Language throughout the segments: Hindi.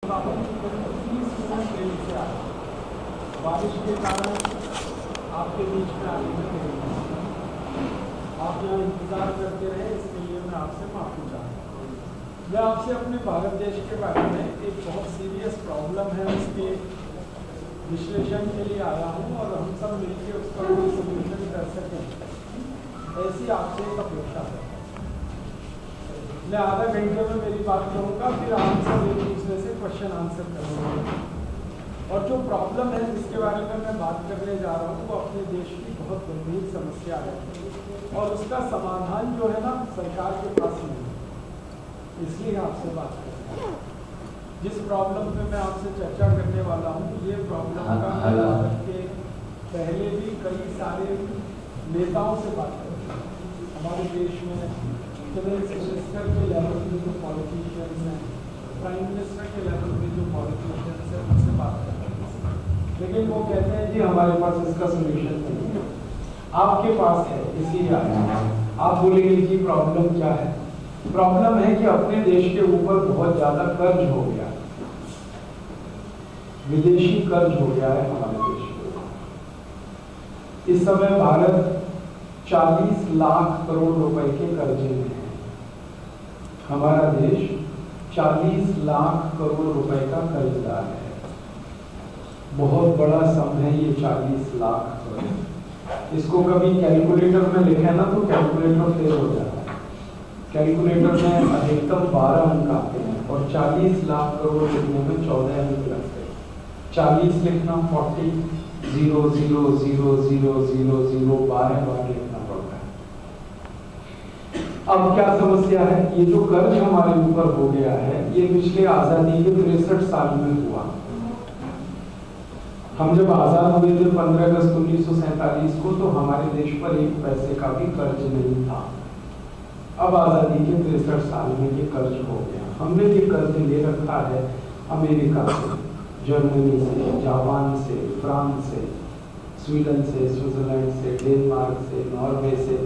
बारिश के कारण आपके बीच में आने में देरी हुई। आप यहाँ इंतज़ार करते रहे, इसके लिए मैं आपसे माफ़ी चाहता हूँ। मैं आपसे अपने भारत देश के बारे में एक बहुत सीरियस प्रॉब्लम है उसके विश्लेषण के लिए आया हूँ और हम सब मिलकर उसका कोई सोल्यूशन कर सकें, ऐसी आपसे एक अपेक्षा है। मैं आधा घंटे में मेरी बात करूँगा, फिर आप सब एक दूसरे से क्वेश्चन आंसर करेंगे। और जो प्रॉब्लम है जिसके बारे में मैं बात करने जा रहा हूँ वो अपने देश की बहुत गंभीर समस्या है और उसका समाधान जो है ना सरकार के पास नहीं है, इसलिए आपसे बात कर रहा हूँ। जिस प्रॉब्लम पे मैं आपसे चर्चा करने वाला हूँ ये प्रॉब्लम का भारत के पहले भी कई सारे नेताओं से बात करते हैं। हमारे देश में मिनिस्टर के लेवल पे जो पॉलिटिशियंस हैं, प्राइम मिनिस्टर के लेवल पे जो पॉलिटिशियंस हैं उनसे बात करते हैं, लेकिन वो कहते हैं जी हमारे पास इसका सोल्यूशन नहीं है। आपके पास है इसीलिए आया। आप बोलेंगे जी प्रॉब्लम क्या है? प्रॉब्लम है कि अपने देश के ऊपर बहुत ज्यादा कर्ज हो गया, विदेशी कर्ज हो गया है हमारे देश में। इस समय भारत 40 लाख करोड़ रुपए के कर्जे में है। हमारा देश 40 लाख करोड़ रुपए का कर्जदार है। बहुत बड़ा सम है ये 40 लाख करोड़। इसको कभी कैलकुलेटर में लिखे ना तो कैलकुलेटर फेल हो जाता है। कैलकुलेटर में अधिकतम 12 अंक आते हैं और 40 लाख करोड़ लिखने में 14 अंक लगते हैं। 40 लिखना 40 0 0 0 0 0 0 12 बार लिखना पड़ता है। अब क्या समस्या है? ये जो कर्ज हमारे ऊपर हो गया है ये पिछले आजादी के 63 साल में हुआ। हम जब आजाद हुए थे 15 अगस्त 1947 को तो हमारे देश पर एक पैसे का भी कर्ज नहीं था। अब आजादी के 63 साल में ये कर्ज हो गया। हमने ये कर्ज ले रखा है अमेरिका से, जर्मनी से, जापान से, फ्रांस से, स्वीडन से, स्विट्जरलैंड से, डेनमार्क से, नॉर्वे से,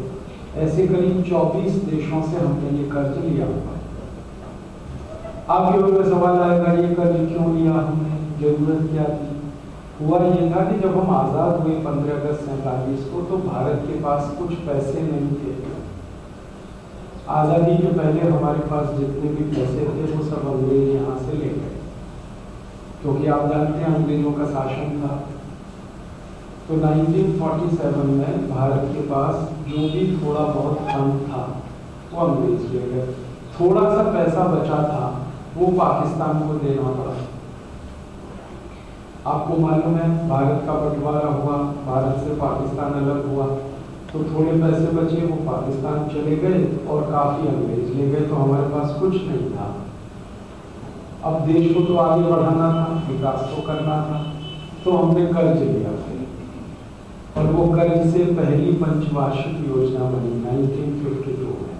ऐसे करीब 24 देशों से हमने ये कर्ज लिया हुआ है। आपके मन में सवाल आएगा ये कर्ज क्यों लिया हमने, जरूरत क्या थी? हुआ ये था कि जब हम आजाद हुए 15 अगस्त 47 को तो भारत के पास कुछ पैसे नहीं थे। आजादी के पहले हमारे पास जितने भी पैसे थे वो सब अंग्रेज यहाँ से ले गए, क्योंकि आप जानते हैं अंग्रेजों का शासन था। तो 1947 में भारत के पास जो भी थोड़ा बहुत फंड था वो अंग्रेज ले गए। थोड़ा सा पैसा बचा था वो पाकिस्तान को देना पड़ा। आपको मालूम है भारत का बंटवारा हुआ, भारत से पाकिस्तान अलग हुआ तो थोड़े पैसे बचे वो पाकिस्तान चले गए और काफी अंग्रेज ले गए, तो हमारे पास कुछ नहीं था। अब देश को तो आगे बढ़ाना था, विकास तो करना था, तो हमने कर्ज लिया और वो कर्ज से पहली पंचवार्षिक योजना बनी 1952 में।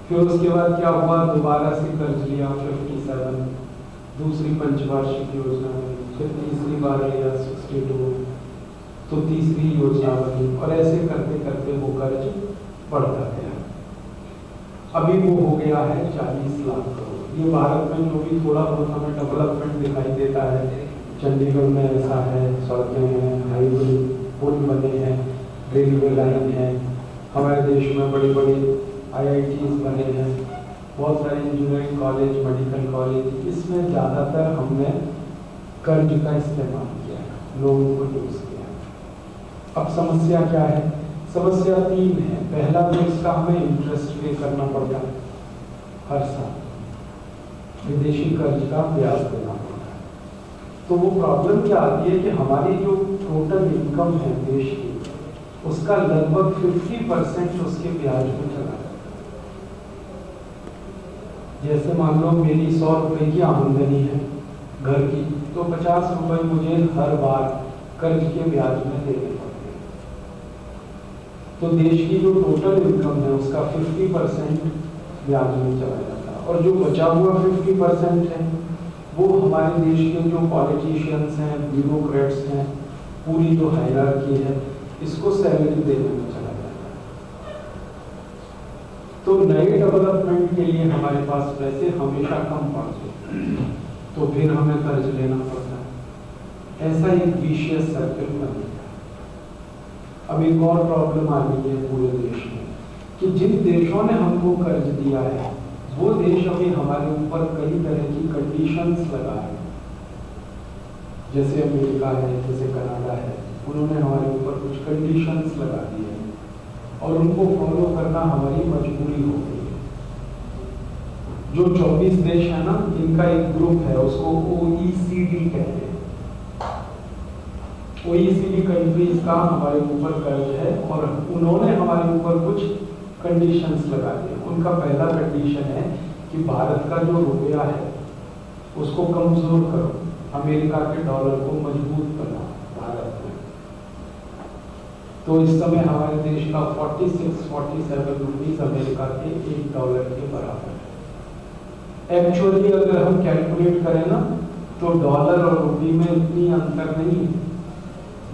फिर उसके बाद क्या हुआ, दोबारा से कर्ज लिया 57, दूसरी पंचवार्षिक योजना बनी, फिर तीसरी बार लिया 62, तो तीसरी योजना बनी और ऐसे करते करते वो कर्ज बढ़ता गया। अभी वो हो गया है 40 लाख करोड़। ये भारत में जो भी थोड़ा बहुत हमें डेवलपमेंट दिखाई देता है, चंडीगढ़ में ऐसा है, सड़कें हैं, हाईवे पुल बने हैं, रेलवे लाइन है, हमारे देश में बड़ी बड़ी IITs बने हैं, बहुत सारे इंजीनियरिंग कॉलेज, मेडिकल कॉलेज, इसमें ज़्यादातर हमने कर्ज का इस्तेमाल किया, लोगों को यूज किया। अब समस्या क्या है? समस्या 3 है। पहला तो इसका हमें इंटरेस्ट पे करना पड़ता है, हर साल विदेशी कर्ज का ब्याज देना पड़ता है। तो वो प्रॉब्लम क्या आती है कि हमारी जो टोटल इनकम है देश की, उसका लगभग 50% उसके ब्याज में चला जाता है। जैसे मान लो मेरी 100 रुपए की आमदनी है घर की, तो 50 रुपए मुझे हर बार कर्ज के ब्याज में देने पड़ते हैं। तो देश की जो टोटल इनकम है उसका 50% ब्याज में चला जाता है और जो बचा हुआ 50% है वो हमारे देश के जो पॉलिटिशियंस हैं, ब्यूरोक्रेट्स हैं, पूरी जो हायरार्की है, इसको सैलरी देने में चला जाता है। तो नए डेवलपमेंट के लिए हमारे पास पैसे हमेशा कम पड़ते हैं। तो तो फिर हमें कर्ज लेना पड़ता है। ऐसा एक विशियस सर्कल बन गया। अब एक और प्रॉब्लम आ गई है पूरे देश में कि जिन देशों ने हमको कर्ज दिया है वो देश अभी हमारे ऊपर कई तरह की कंडीशंस लगा है। जैसे अमेरिका है, जैसे कनाडा है, उन्होंने हमारे ऊपर कुछ कंडीशंस लगा दी है और उनको फॉलो करना हमारी मजबूरी हो गई है। जो 24 देश है ना, इनका एक ग्रुप है, उसको OECD कहते हैं। OECD कंट्रीज का हमारे ऊपर कर्ज है और उन्होंने हमारे ऊपर कुछ कंडीशंस लगा दिए। उनका पहला कंडीशन है कि भारत का जो रुपया है उसको कमजोर करो, अमेरिका के डॉलर को मजबूत करना भारत में। तो इस समय हमारे देश का 46-47 रुपीज अमेरिका के $1 के बराबर है। एक्चुअली अगर हम कैलकुलेट करें ना तो डॉलर और रुपये में इतनी अंतर नहीं है,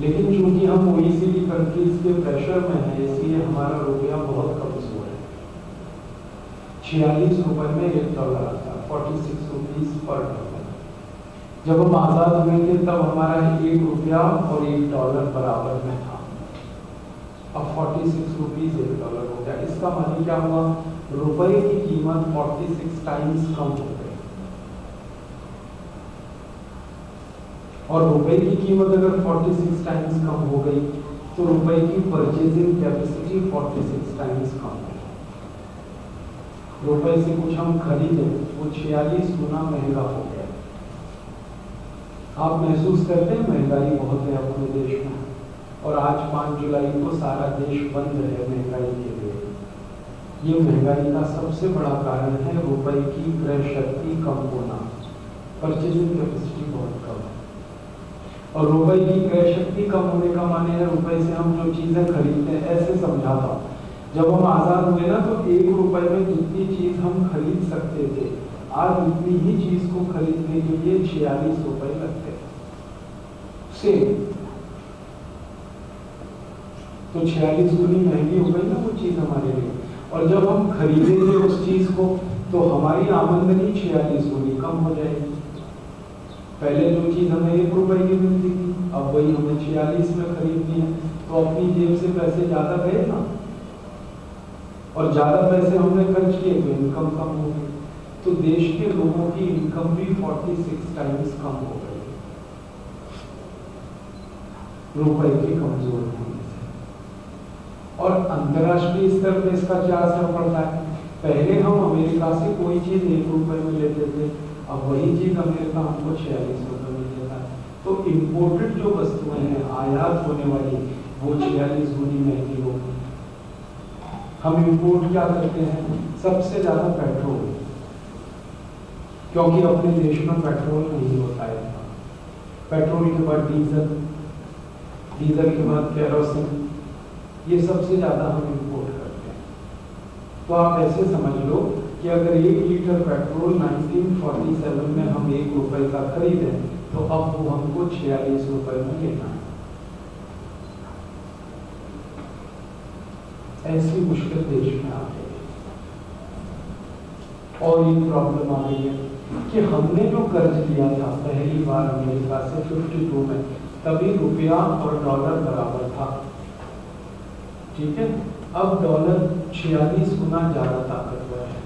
लेकिन चूंकि हम OECD कंट्रीज के प्रेशर में हैं इसलिए हमारा रुपया बहुत कमजोर है। 46 रुपए में $1 आता है, 46 रुपीज पर डॉलर। जब हम आजाद हुए थे तब हमारा $1 और $1 बराबर में था। अब 46 रुपीज $1 हो गया। इसका माने क्या हुआ? रुपए की कीमत 46 टाइम्स कम हो गई। और रुपए की कीमत अगर 46 टाइम्स कम हो गई तो रुपए की परचेजिंग कैपेसिटी 46 टाइम्स कम हो गई। रुपए से कुछ हम खरीदें वो 46 गुना महंगा हो गया। आप महसूस करते हैं महंगाई बहुत है अपने देश में, और आज 5 जुलाई को सारा देश बंद है महंगाई के लिए। ये महंगाई का सबसे बड़ा कारण है रुपए की क्रय शक्ति कम होना, परचेजिंग कैपेसिटी बहुत कम है। और रुपए की क्रय शक्ति कम होने का माने है रुपए से हम जो चीजें खरीदते हैं। ऐसे समझाता, जब हम आजाद हुए ना तो $1 में जितनी चीज हम खरीद सकते थे आज उतनी ही चीज को खरीदने के लिए 46 रुपए लगते हैं। सेम तो 46 गुनी महंगी हो गई ना वो चीज हमारे लिए। और जब हम खरीदेंगे उस चीज को तो हमारी आमदनी 46 गुनी कम हो जाएगी। पहले जो चीज हमें $1 की मिलती थी अब वही हमें 46 में खरीदनी है, तो अपनी जेब से पैसे ज्यादा गए ना, और ज्यादा पैसे हमने खर्च किए तो इनकम कम हो गई। तो देश के लोगों की इनकम भी 46 टाइम्स कम हो गई रुपए के कमजोर होने से। और अंतरराष्ट्रीय स्तर पर इसका क्या असर पड़ता है? पहले हम अमेरिका से कोई चीज $1 में लेते थे, अब वही चीज अमेरिका हमको 46 रुपए में देता है। तो इंपोर्टेड जो वस्तुएं हैं आयात होने वाली वो 46 गुनी महंगी होगी। हम इंपोर्ट क्या करते हैं? सबसे ज्यादा पेट्रोल, क्योंकि अपने देश में पेट्रोल नहीं होता है। पेट्रोल के बाद डीजल, डीजल के बाद केरोसिन, ये सबसे ज्यादा हम इंपोर्ट करते हैं। तो आप ऐसे समझ लो कि अगर 1 लीटर पेट्रोल 1947 में हम $1 का खरीदें तो अब वो हमको 46 रुपए में लेना है। ऐसी मुश्किल देश में आ गई। और ये प्रॉब्लम आ गई है कि हमने जो कर्ज लिया था पहली बार अमेरिका से 52 में, तभी रुपया और डॉलर बराबर था, ठीक है। अब डॉलर 46 गुना ज्यादा ताकतवर है,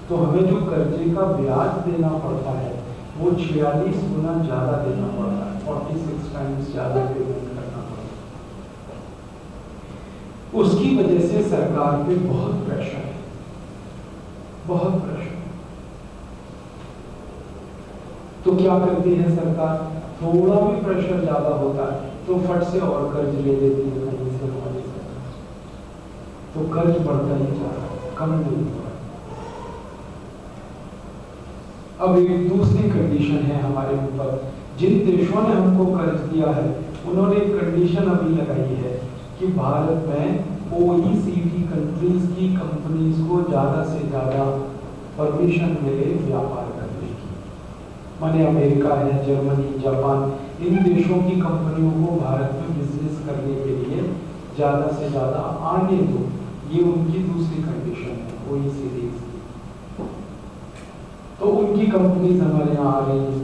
तो हमें जो कर्जे का ब्याज देना पड़ता है वो 46 गुना ज्यादा देना पड़ता है, 46 टाइम्स ज्यादा पेमेंट करना पड़ता है। उसकी वजह से सरकार पे बहुत प्रेशर है, बहुत प्रेशर। तो क्या करती है सरकार? थोड़ा भी प्रेशर ज्यादा होता है तो फट से और कर्ज ले लेती है कहीं से हमारी सरकार, तो कर्ज बढ़ता ही जा रहा है, कम नहीं हो रहा। अब एक दूसरी कंडीशन है हमारे ऊपर, जिन देशों ने हमको कर्ज दिया है उन्होंने एक कंडीशन अभी लगाई है कि भारत में OECD कंट्रीज की कंपनीज को ज्यादा से ज्यादा परमिशन मिले व्यापार करने की। माने अमेरिका है, जर्मनी, जापान, इन देशों की कंपनियों को भारत में बिजनेस करने के लिए ज्यादा से ज्यादा आने दो, ये उनकी दूसरी कंडीशन है OECD की। तो उनकी कंपनीज हमारे यहाँ आ रही है,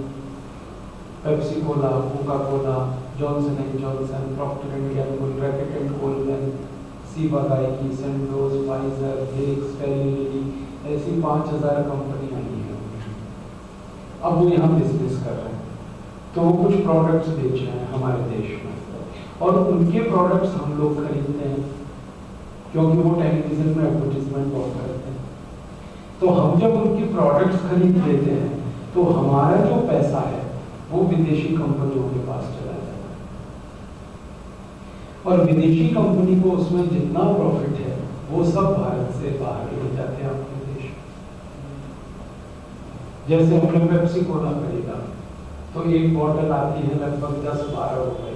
Pepsi Cola, Coca Cola, Johnson and Johnson, Procter and Gamble, Reckitt and Colman, Ciba Geigy, Sandoz, Pfizer, hex, फेरी, ऐसी 5000 कंपनियां आई हैं। अब वो यहाँ बिजनेस कर रहे हैं, तो वो कुछ प्रोडक्ट्स बेच रहे हैं हमारे देश में, और उनके प्रोडक्ट्स हम लोग खरीदते हैं क्योंकि वो टेलीविजन में एडवर्टीजमेंट बहुत करते हैं। तो हम जब उनके प्रोडक्ट्स खरीद लेते हैं तो हमारा जो पैसा है वो विदेशी कंपनियों के पास चला जाता है, और विदेशी कंपनी को उसमें जितना प्रॉफिट है वो सब भारत से बाहर ले जाते हैं अपने देश में। जैसे हमने पेप्सी कोला खरीदा तो एक बॉटल आती है लगभग 10-12 रुपए,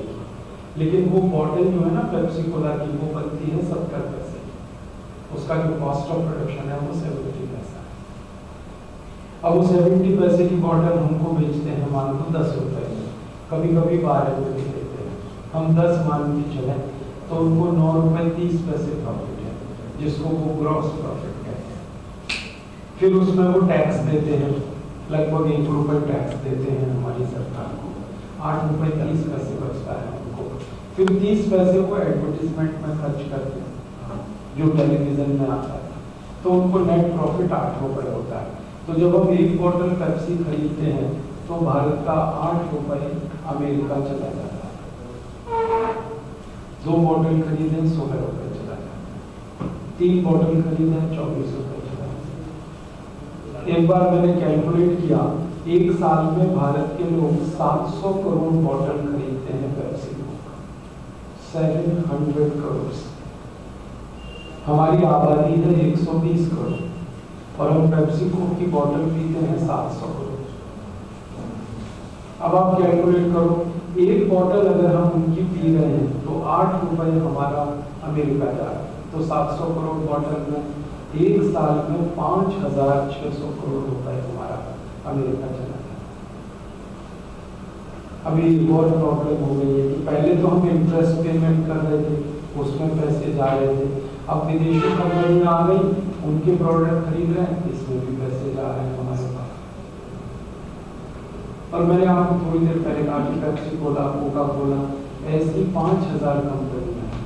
लेकिन वो बॉटल जो है ना पेप्सी कोला की, वो बनती है 70 पैसे, उसका जो कॉस्ट ऑफ प्रोडक्शन है वो 70 पैसा है। अब वो 70 पैसे की बॉटल हमको बेचते हैं मान लो 10 रुपए में, कभी कभी 12 रुपए भी देते हैं, हम 10 मान के चले तो उनको 9 रुपए 30 पैसे प्रॉफिट है, जिसको वो ग्रॉस प्रॉफिट कहते हैं। फिर उसमें वो टैक्स देते हैं, लगभग 1 रुपए टैक्स देते हैं हमारी सरकार को, 8 रुपए 30 पैसे बचता है उनको। फिर 30 पैसे को एडवर्टीजमेंट में खर्च करते हैं जो टेलीविजन में आता है, तो उनको नेट प्रॉफिट 8 रुपए होता है। तो जब हम एक बोतल पेप्सी खरीदते हैं तो भारत का 8 रुपए अमेरिका चला जाता है, 2 बोतल खरीदें 16 रुपए चला जाता है, 3 बोतल खरीदें 24 रुपए चला जाता है। एक बार मैंने कैलकुलेट किया, एक साल में भारत के लोग 700 करोड़ बोतल खरीदते हैं पेप्सी को, 700 करोड़। हमारी आबादी है 120 करोड़ और हम पेप्सी कोक की बोतल पीते हैं 700 करोड़। अब आप कैलकुलेट करो, एक बोतल अगर हम उनकी पी रहे हैं तो 8 रुपए हमारा अमेरिका जा रहा है, तो 700 करोड़ बोतल में एक साल में 5600 करोड़ रुपए हमारा अमेरिका चला गया। अभी और प्रॉब्लम हो गई है कि पहले तो हम इंटरेस्ट पेमेंट कर रहे थे, उसमें पैसे जा रहे थे, अब विदेशी कंपनियां आ गई, उनके प्रोडक्ट खरीद रहे हैं, इसमें भी पैसे जा रहे हैं हमारे पास। और मैंने आपको थोड़ी देर पहले कहा कि पेप्सी कोला, कोका कोला, ऐसी 5000 कंपनियां हैं,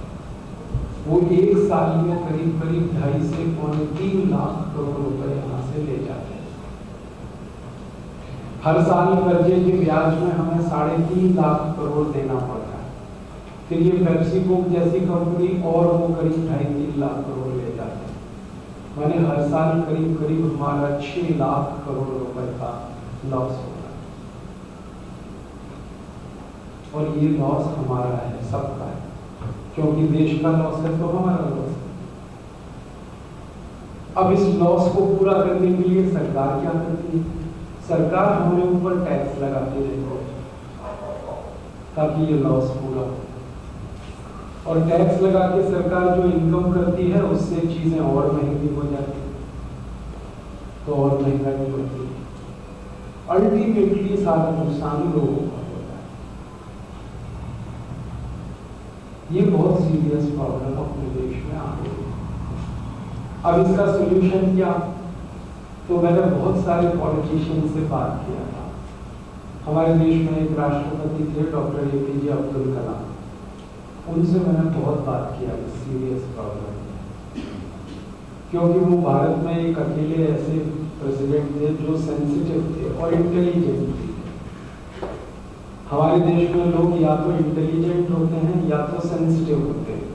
वो एक साल में करीब 2.5 से 3 लाख करोड़ रुपए यहाँ से ले जाते हैं। हर साल कर्जे के ब्याज में हमें 3.5 लाख करोड़ देना पड़ता है। फिर ये पेप्सी कोक जैसी कंपनी और वो करीब 2.5-3 लाख करोड़ ले जाते हैं, माने हर साल करीब हमारा 6 लाख करोड़ रुपए का लॉस होगा। और ये लॉस हमारा है, सबका है, क्योंकि देश का लॉस है तो हमारा लॉस है। अब इस लॉस को पूरा करने के लिए सरकार क्या करती है? सरकार हमारे ऊपर टैक्स लगाती है ताकि ये लॉस पूरा हो, और टैक्स लगा के सरकार जो इनकम करती है उससे चीजें और महंगी हो जाती है, तो और महंगाई होती है। अल्टीमेटली सारा नुकसान लोगों का होता है। ये बहुत सीरियस प्रॉब्लम अपने देश में आ गई है। अब इसका सोल्यूशन क्या? तो मैंने बहुत सारे पॉलिटिशियन से बात किया था। हमारे देश में एक राष्ट्रपति थे डॉक्टर APJ अब्दुल कलाम, उनसे मैंने बहुत बात किया इस सीरियस प्रॉब्लम में, क्योंकि वो भारत में एक अकेले ऐसे प्रेसिडेंट थे जो सेंसिटिव थे और इंटेलिजेंट थे। हमारे देश में लोग या तो इंटेलिजेंट होते हैं या तो सेंसिटिव होते हैं,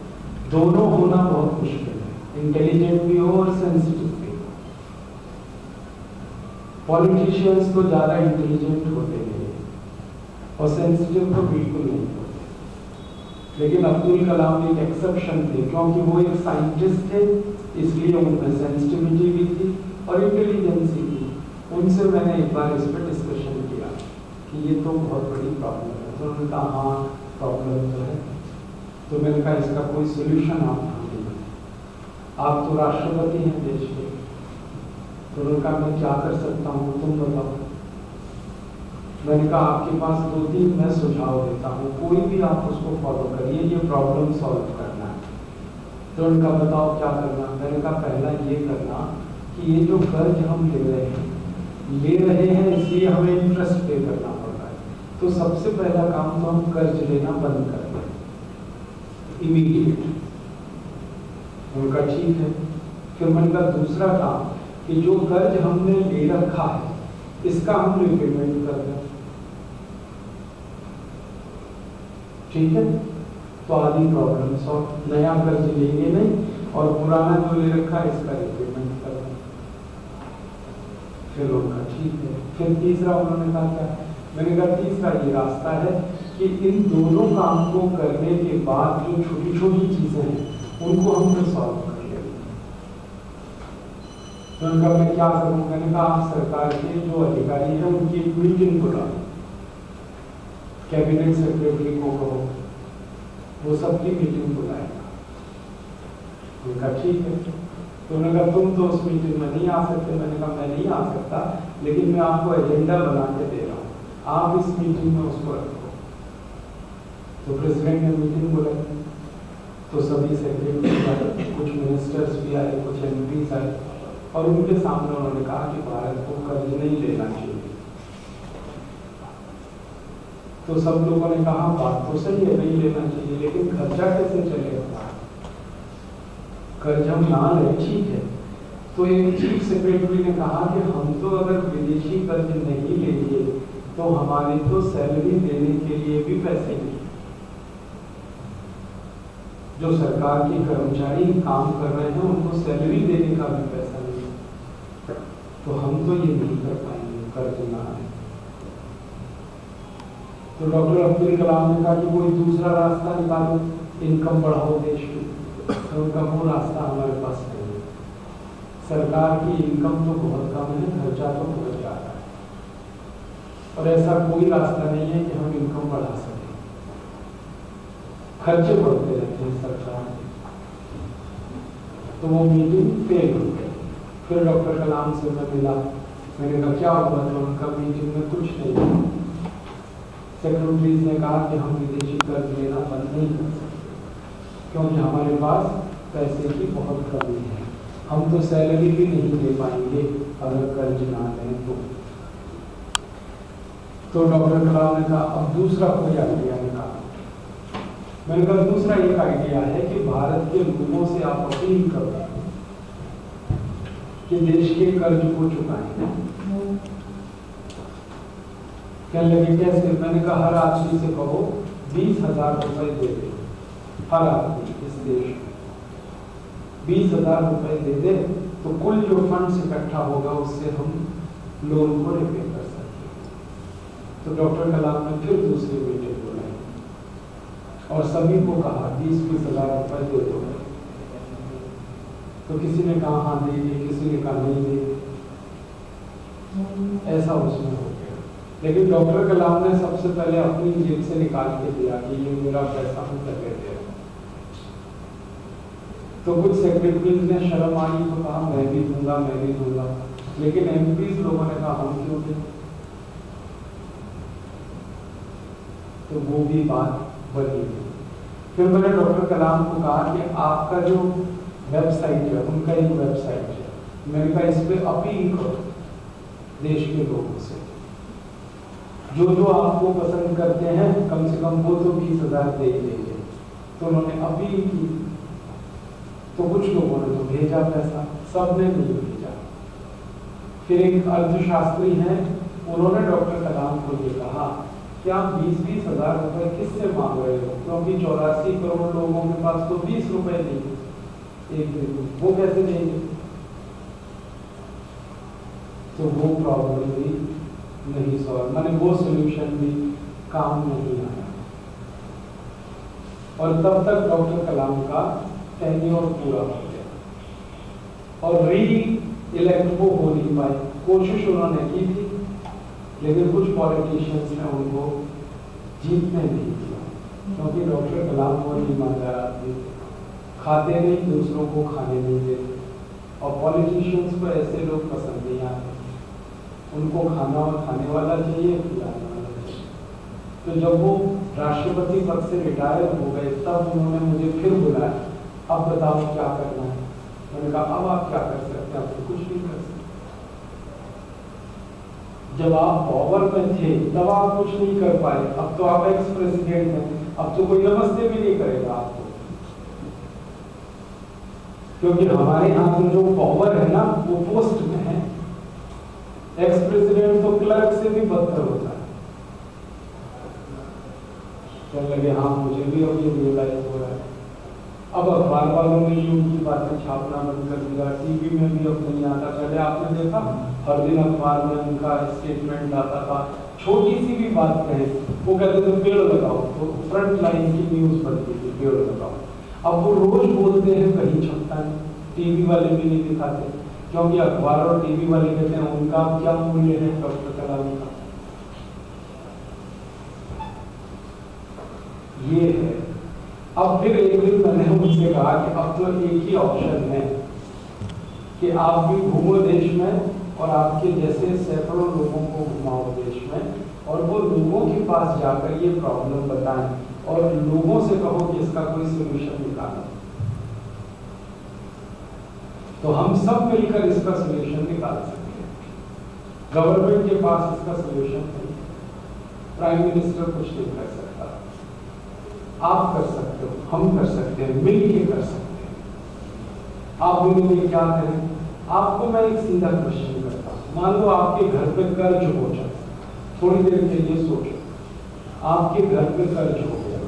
दोनों होना बहुत मुश्किल है, इंटेलिजेंट भी हो और सेंसिटिव भी हो। पॉलिटिशियंस तो ज्यादा इंटेलिजेंट होते हैं और सेंसिटिव तो बिल्कुल नहीं होते। लेकिन अब्दुल कलाम एक एक्सेप्शन थे, क्योंकि वो एक साइंटिस्ट थे, इसलिए उनमें सेंसिटिविटी भी थी और इंटेलिजेंसी भी। उनसे मैंने एक बार इस पर डिस्कशन किया कि ये तो बहुत बड़ी प्रॉब्लम है, तो उन्होंने कहा हाँ प्रॉब्लम तो है। तो मैंने कहा इसका कोई सोल्यूशन आप ढूंढिए, आप तो राष्ट्रपति हैं देश के। तो उन्होंने कहा मैं क्या कर सकता हूँ, तुम बताओ। मैंने कहा आपके पास 2-3 मैं सुझाव देता हूँ, कोई भी आप उसको फॉलो करिए, ये प्रॉब्लम सॉल्व करना है। तो उनका बताओ क्या करना? मैंने कहा पहला ये करना कि ये जो कर्ज हम ले रहे हैं इसलिए हमें इंटरेस्ट पे करना पड़ रहा है, तो सबसे पहला काम तो हम कर्ज लेना बंद कर दें, इमीडिएट। उनका ठीक है। फिर मैंने कहा दूसरा काम कि जो कर्ज हमने ले रखा है इसका हम रिपेमेंट कर दें, ठीक है। तो आधी प्रॉब्लम सॉल्व, नया कर्ज लेंगे नहीं और पुराना जो ले रखा है इसका रिपेमेंट कर दें। फिर उनका ठीक है। फिर तीसरा उन्होंने कहा क्या, मैंने कहा तीसरा ये रास्ता है कि इन दोनों काम को करने के बाद जो छोटी छोटी चीजें हैं उनको हम फिर सॉल्व कर लेंगे। तो उनका मैं क्या करूँ, मैंने कहा आप सरकार के जो अधिकारी हैं उनकी एक मीटिंग बुलाओ, कैबिनेट सेक्रेटरी को कहो, वो सबकी मीटिंग बुलाएगा। उनका ठीक है। तो उन्होंने कहा तुम तो उस मीटिंग में नहीं आ सकते। मैंने कहा मैं नहीं आ सकता, लेकिन मैं आपको एजेंडा बना के दे रहा हूँ, आप इस मीटिंग में उसको रखो। तो प्रेसिडेंट ने मीटिंग बुलाई, तो सभी सेक्रेटरी, कुछ मिनिस्टर्स भी आए, कुछ एमपीज आए, और उनके सामने उन्होंने कहा कि भारत को कर्ज नहीं लेना चाहिए। तो सब लोगों ने कहा बात तो सही है, नहीं लेना चाहिए, लेकिन खर्चा कैसे चलेगा, कर्ज हम ना लें, ठीक है। तो एक चीफ सेक्रेटरी ने कहा कि हम तो अगर विदेशी कर्ज नहीं लेंगे तो हमारी तो सैलरी देने के लिए भी पैसे नहीं, जो सरकार के कर्मचारी काम कर रहे हैं उनको सैलरी देने का भी पैसा नहीं, तो हम तो ये नहीं कर पाएंगे, कर्ज ना है। तो डॉक्टर अब्दुल कलाम ने कहा कि कोई दूसरा रास्ता निकालो, इनकम बढ़ाओ देश की। तो उनका वो रास्ता हमारे पास नहीं है, सरकार की इनकम तो बहुत कम है, खर्चा तो बहुत ज्यादा है, और ऐसा कोई रास्ता नहीं है कि हम इनकम बढ़ा सकें, खर्चे बढ़ते रहते हैं सरकार के। तो वो मीटिंग फेल हो गई। फिर डॉक्टर कलाम से मैं मिला, मैंने कहा क्या हुआ, तो उनका मीटिंग में कुछ नहीं हुआ। सेक्रेटरीज ने कहा कि हम विदेशी कर्ज लेना बंद नहीं कर सकते क्योंकि हमारे पास पैसे की बहुत कमी है, हम तो सैलरी भी नहीं दे पाएंगे अगर कर्ज ना लें तो। तो डॉक्टर कलाम ने कहा अब दूसरा कोई आइडिया निकालो। मैंने कहा दूसरा एक आइडिया है कि भारत के लोगों से आप अपील करो कि देश के कर्ज को चुकाएं। कहने लगे कैसे, मैंने कहा हर आदमी से कहो 20,000 रुपए दे दे, हर आदमी इस देश में 20,000 रुपए दे दे, तो कुल जो फंड इकट्ठा होगा उससे हम लोन को रिपे कर सकते हैं। तो डॉक्टर कलाम ने फिर दूसरी मीटिंग बुलाई और सभी को कहा 20,000 रुपए दे दो। तो किसी ने कहा हाँ दे दिए, किसी ने कहा नहीं दे, ऐसा उसमें हो गया। लेकिन डॉक्टर कलाम ने सबसे पहले अपनी जेब से निकाल के दिया कि ये मेरा पैसा हम कर दे रहे। तो कुछ सेक्रेटरीज ने शर्म आई तो कहा मैं भी दूंगा, मैं भी दूंगा, लेकिन एमपीज लोगों ने कहा हम क्यों दें। तो वो भी बात बनी। फिर मैंने डॉक्टर कलाम को कहा कि आपका जो वेबसाइट है, उनका एक वेबसाइट है, मैंने कहा इस पर अपील करो देश के लोगों से, जो जो आपको पसंद करते हैं कम से कम वो तो 20,000 दे देंगे। तो उन्होंने अपील की, तो कुछ लोगों ने तो भेजा पैसा, सब ने नहीं भेजा। फिर एक अर्थशास्त्री हैं, उन्होंने डॉक्टर कलाम को ये कहा कि आप 20,000 रुपए किससे मांग रहे हो, क्योंकि 84 करोड़ लोगों के पास तो 20 रुपए नहीं एक दिन, वो कैसे देंगे। तो वो प्रॉब्लम भी नहीं सॉल्व, माने वो सोल्यूशन भी काम नहीं आया। और तब तक डॉक्टर कलाम का टेन्योर पूरा हो गया और री इलेक्ट वो हो नहीं पाए। कोशिश उन्होंने की थी, लेकिन कुछ पॉलिटिशियंस ने उनको जीतने नहीं दिया, क्योंकि डॉक्टर कलाम वो ईमानदार आदमी, खाते नहीं, दूसरों को खाने नहीं देते, और पॉलिटिशियंस को ऐसे लोग पसंद नहीं आते, उनको खाना और खाने वाला चाहिए, खिलाने वाला चाहिए। तो जब वो राष्ट्रपति पद से रिटायर हो गए तब उन्होंने मुझे फिर बुलाया, अब बताओ क्या करना है। मैंने कहा अब आप क्या कर सकते हैं, आप तो कुछ नहीं कर सकते। जब आप पावर में थे तब आप कुछ नहीं कर पाए, अब तो आप एक्स प्रेसिडेंट हैं, अब तो कोई नमस्ते भी नहीं करेगा आपको। क्योंकि हमारे हाथ में जो पावर है ना वो पोस्ट में है। एक्स प्रेसिडेंट तो क्लर्क से भी बदतर होता है। कहने लगे हाँ मुझे भी अब ये रियलाइज हो रहा है। अब अखबार वालों ने भी उनकी बातें छापना बंद कर दिया, टीवी में भी अब नहीं आता। पहले आपने देखा हर दिन अखबार में उनका स्टेटमेंट आता था, छोटी सी भी बात कहे वो कहते थे पेड़ लगाओ, तो फ्रंट लाइन की न्यूज बनती थी पेड़ लगाओ। अब वो रोज बोलते हैं, कहीं छपता है, टीवी वाले भी नहीं दिखाते, क्योंकि अखबार और टीवी वाले कहते हैं उनका क्या मूल्य है डॉक्टर कलाम का। ये है। अब फिर एक दिन मैंने उनसे कहा कि अब तो एक ही ऑप्शन है कि आप भी घूमो देश में और आपके जैसे सैकड़ों लोगों को घुमाओ देश में, और वो लोगों के पास जाकर ये प्रॉब्लम बताएं और लोगों से कहो कि इसका कोई सोल्यूशन निकालो। तो हम सब मिलकर इसका सोल्यूशन निकाल सकते हैं। गवर्नमेंट के पास इसका सोल्यूशन नहीं, प्राइम मिनिस्टर कुछ नहीं कर सकता, आप कर सकते हो, हम कर सकते हैं, मिलके कर सकते हैं। आप बोलोगे क्या करें? आपको मैं एक सीधा क्वेश्चन करता हूं। मान लो आपके घर पे कर्ज हो जाए, थोड़ी देर के लिए सोचो, आपके घर पे कर्ज हो गया,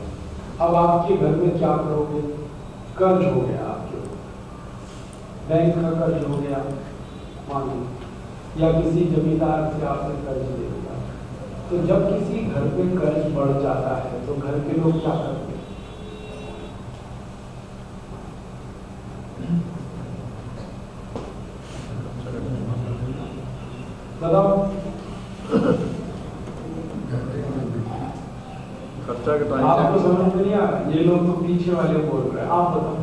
अब आपके घर में क्या करोगे? कर्ज हो गया आपके, बैंक का कर्ज हो गया मान लो, या किसी जमींदार से आपने कर्ज ले लिया। तो जब किसी घर पे कर्ज बढ़ जाता है तो घर के लोग क्या करते हैं? बताओ। खर्चा के टाइम आपको समझ में नहीं आ रहा, ये लोग तो पीछे वाले बोल रहे हैं। आप बताओ,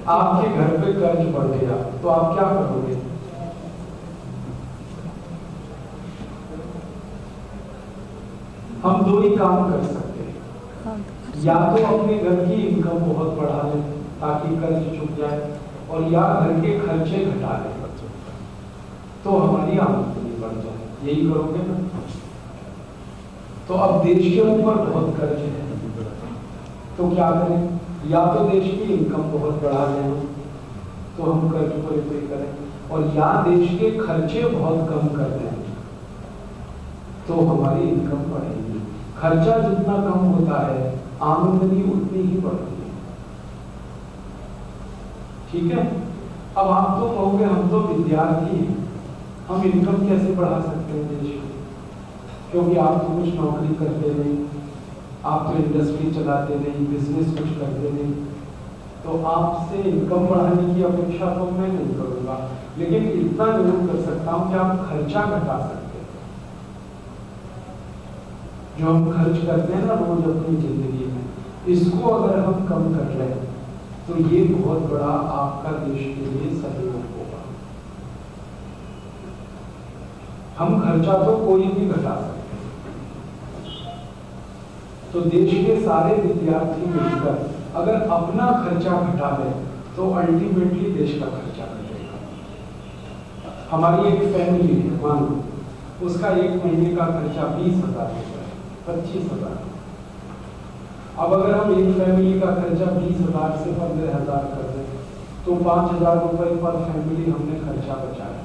आपके घर पे कर्ज बढ़ गया तो आप क्या करोगे? हम दो ही काम कर सकते हैं, या तो अपने घर की इनकम बहुत बढ़ा लें ताकि कर्ज चुक जाए, और या घर के खर्चे घटा लें तो हमारी आमदनी बढ़ जाए। यही करोगे ना? तो अब देश के ऊपर बहुत कर्ज है तो क्या करें? या तो देश की इनकम बहुत बढ़ा लें तो हम कर्ज को रिपे करें, और या देश के खर्चे बहुत कम कर दें तो हमारी इनकम बढ़ेगी। खर्चा जितना कम होता है आमदनी उतनी ही बढ़ती है। ठीक है? अब आप तो कहोगे हम तो विद्यार्थी हैं, हम इनकम कैसे बढ़ा सकते हैं देश की? क्योंकि आप तो कुछ नौकरी करते नहीं, आप तो इंडस्ट्री चलाते नहीं, बिजनेस कुछ करते नहीं, तो आपसे इनकम बढ़ाने की अपेक्षा तो मैं नहीं करूँगा, लेकिन इतना जरूर कर सकता हूँ कि आप खर्चा घटा सकते हैं। जो हम खर्च करते हैं ना रोज अपनी जिंदगी में, इसको अगर हम कम कर लें तो ये बहुत बड़ा आपका देश के लिए सहयोग होगा। हम खर्चा तो कोई भी घटा सकते हैं। तो देश के सारे विद्यार्थी मिलकर अगर अपना खर्चा घटा लें तो अल्टीमेटली देश का खर्चा घटेगा। हमारी एक फैमिली है, मान लो उसका एक महीने का खर्चा 20,000 रुपये, 25,000। अब अगर हम एक फैमिली का खर्चा 20,000 से 15,000 कर दें तो 5,000 रुपये पर फैमिली हमने खर्चा बचाया।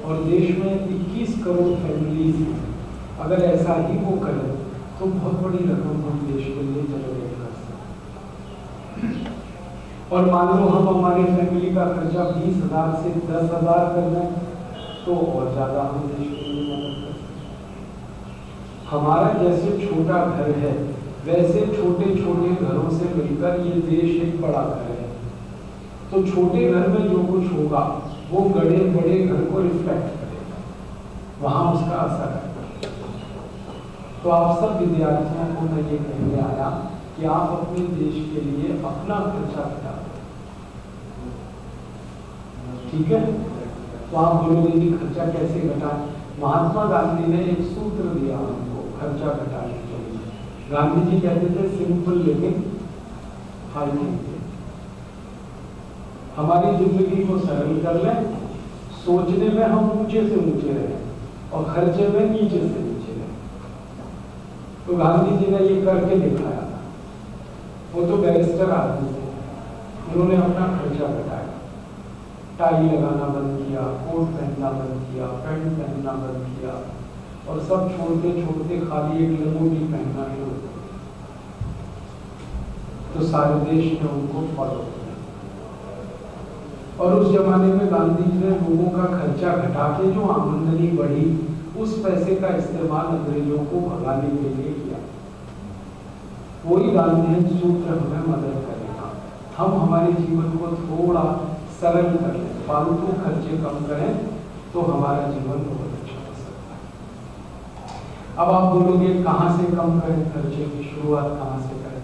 और देश में 21 करोड़ फैमिलीज हैं, अगर ऐसा ही वो करें तो बहुत बड़ी रकम हम देश के लिए जनरेट कर सकते हैं। और मान लो हम हमारे फैमिली का खर्चा 20,000 से 10,000 कर दें तो और ज्यादा हम देश के लिए मदद कर सकते हैं। हमारा जैसे छोटा घर है वैसे छोटे छोटे घरों से मिलकर ये देश एक बड़ा घर है। तो छोटे घर में जो कुछ होगा वो बड़े बड़े घर को रिफ्लेक्ट करेगा, वहां उसका असर है। तो आप सब विद्यार्थियों को मैं ये कहने आया कि आप अपने देश के लिए अपना खर्चा घटा दें। ठीक है? तो आप बोलोगे कि खर्चा कैसे घटाएं? महात्मा गांधी ने एक सूत्र दिया हमको खर्चा घटाने के लिए। गांधी जी कहते थे सिंपल लिविंग हाई थिंकिंग। हमारी जिंदगी को सरल कर लें, सोचने में हम ऊंचे से ऊंचे रहें, और खर्चे में नीचे से नीचे गए। तो गांधी जी ने ये करके दिखाया था। वो तो बैरिस्टर आदमी थे, उन्होंने अपना खर्चा घटाया, टाई लगाना बंद किया, कोट पहनना बंद किया, पैंट पहनना बंद किया, और सब छोड़ते छोड़ते खाली एक लंगोटी पहनना शुरू कर दिया। तो सारे देश ने उनको फॉलो किया। और उस जमाने में गांधी जी ने लोगों का खर्चा घटा के जो आमदनी बढ़ी, उस पैसे का इस्तेमाल अंग्रेजों को भगाने के लिए किया। वही गांधी सूत्र हमें मदद करेगा। हम हमारे जीवन को थोड़ा सरल कर लें, फालतू खर्चे कम करें, तो हमारा जीवन बहुत अच्छा हो सकता है। अब आप बोलोगे कहाँ से कम करें, खर्चे की शुरुआत कहाँ से करें?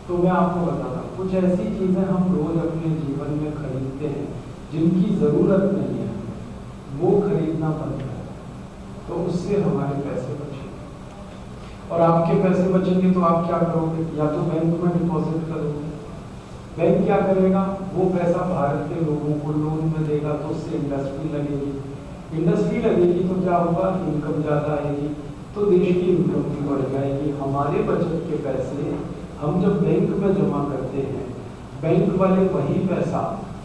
तो मैं आपको बताता हूँ, कुछ ऐसी चीजें हम रोज अपने जीवन में खरीदते हैं जिनकी जरूरत नहीं है, वो खरीदना बंद करें, तो उससे हमारे पैसे बचेंगे। और आपके पैसे बचेंगे तो आप क्या करोगे? या तो बैंक में डिपॉजिट करोगे। बैंक क्या करेगा? वो पैसा भारत के लोगों को लोन में देगा, तो उससे इंडस्ट्री लगेगी। इंडस्ट्री लगेगी तो क्या होगा? इनकम ज्यादा आएगी, तो देश की इनकम भी बढ़ जाएगी। हमारे बचत के पैसे हम जब बैंक में जमा करते हैं, बैंक वाले वही पैसा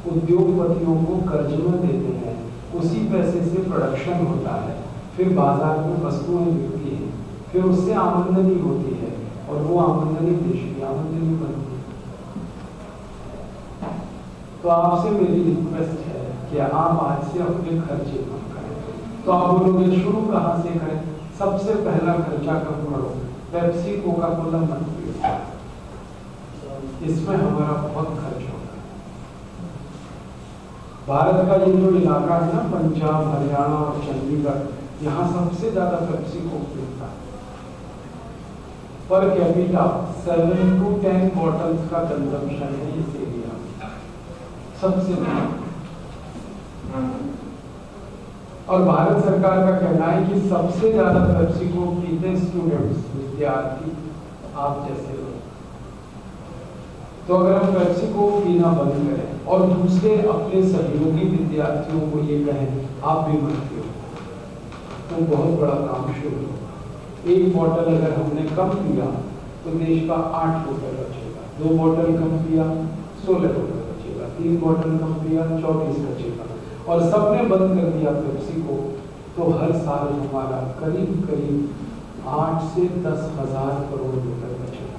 उद्योगपतियों को कर्ज में देते हैं, उसी पैसे से प्रोडक्शन होता है, फिर बाजार में वस्तुएं बिकती हैं, फिर उससे आमदनी होती है, और वो आमदनी देश की आमदनी बनती है। तो आपसे मेरी रिक्वेस्ट है कि आप आज से अपने खर्चे कम करें। तो आप बोलोगे शुरू कहाँ से करें? सबसे पहला खर्चा कम करो, पेप्सी कोका कोला मत पियो, इसमें हमारा बहुत खर्च होता है। भारत का ये जो इलाका है ना, पंजाब, हरियाणा और चंडीगढ़, यहाँ सबसे ज्यादा पेप्सी कोक मिलता है। पर कैपिटा 7 to 10 बॉटल्स का कंजम्पशन है इस एरिया में, सबसे ज्यादा। और भारत सरकार का कहना है कि सबसे ज्यादा पेप्सी कोक पीते हैं स्टूडेंट्स, विद्यार्थी, आप जैसे लोग। तो अगर हम पेप्सी को पीना बंद करें और दूसरे अपने सहयोगी विद्यार्थियों को ये कहें आप भी मत पियो, तो बहुत बड़ा काम शुरू होगा। एक बॉटल अगर हमने कम पिया तो देश का 8 रुपये बचेगा, 2 बॉटल कम पिया 16 रुपये बचेगा, 3 बॉटल कम पिया 24 बचेगा। और सबने बंद कर दिया पेप्सी को, तो हर साल हमारा करीब करीब 8 से 10 हजार करोड़ रुपए बचेगा।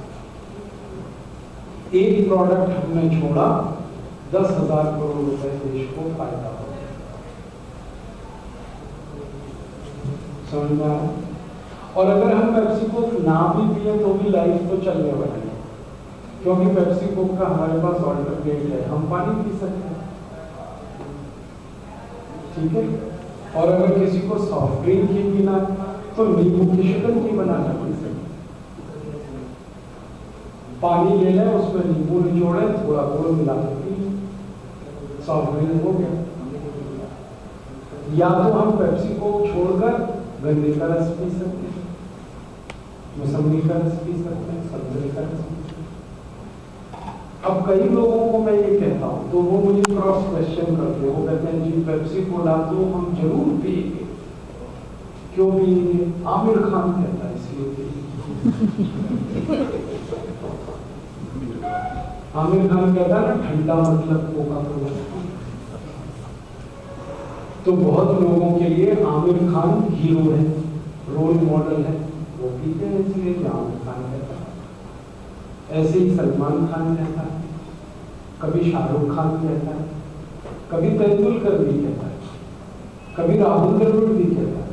एक प्रोडक्ट हमने छोड़ा, 10,000 करोड़ रुपए देश को फायदा हो। समझ में आया? और अगर हम पेप्सी को ना भी पिए तो भी लाइफ तो चलने वाली है, क्योंकि पेप्सी कोक का हमारे पास ऑल्टरनेट है, हम पानी पी सकते हैं, ठीक है। और अगर किसी को सॉफ्ट ड्रिंक ही पीना है तो नींबू की शिकंजी बनाना पी सकते, पानी ले लें, उसमें नींबू निचोड़े, थोड़ा गुड़ मिला के पी, सॉफ्ट ड्रिंक हो गया। या तो हम पेप्सी को छोड़कर गन्ने का रस पी सकते हैं, मौसमी का रस पी सकते हैं, संतरे का रस पी सकते हैं। अब कई लोगों को मैं ये कहता हूँ तो वो मुझे क्रॉस क्वेश्चन करते हैं, वो कहते हैं जी पेप्सी कोला तो हम जरूर पिएंगे, क्यों पिएंगे? आमिर खान कहता है इसलिए। आमिर खान कहता है ना, ठंडा मतलब कोका कोला। तो बहुत लोगों के लिए आमिर खान हीरो है, रोल मॉडल है, वो पीते हैं इसलिए कि आमिर खान कहता है। ऐसे ही सलमान खान कहता है, कभी शाहरुख खान कहता है, कभी तेंदुलकर भी कहता है, कभी राहुल द्रविड़ भी कहता है।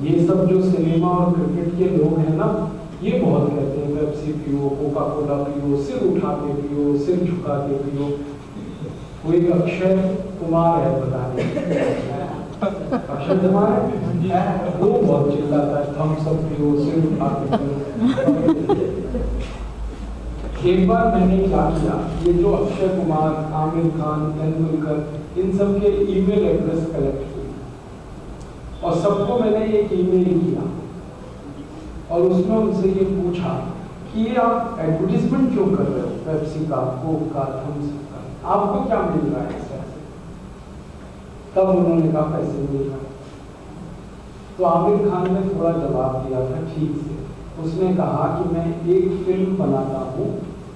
ये सब जो सिनेमा और क्रिकेट के लोग हैं ना, ये बहुत कहते हैं पेप्सी पियो, कोका कोला पियो, सिर उठा के पियो, सिर झुका के पियो। कोई अक्षय कुमार है, पता नहीं अक्षय कुमार है, वो बहुत चिल्लाता है थम्स अप पियो, सिर उठा के पियो। एक बार मैंने क्या किया, ये जो अक्षय कुमार, आमिर खान, तेंदुलकर, इन सब के ईमेल एड्रेस कलेक्ट किए और सबको मैंने एक ईमेल किया और उसमें उनसे ये पूछा कि ये आप एडवर्टीजमेंट क्यों कर रहे हो, पेप्सी का, कोक का, थम्स अप का, आपको क्या मिल रहा है इससे? तब उन्होंने कहा पैसे मिल रहा है। तो आमिर खान ने थोड़ा जवाब दिया था ठीक से। उसने कहा कि मैं एक फिल्म बनाता हूँ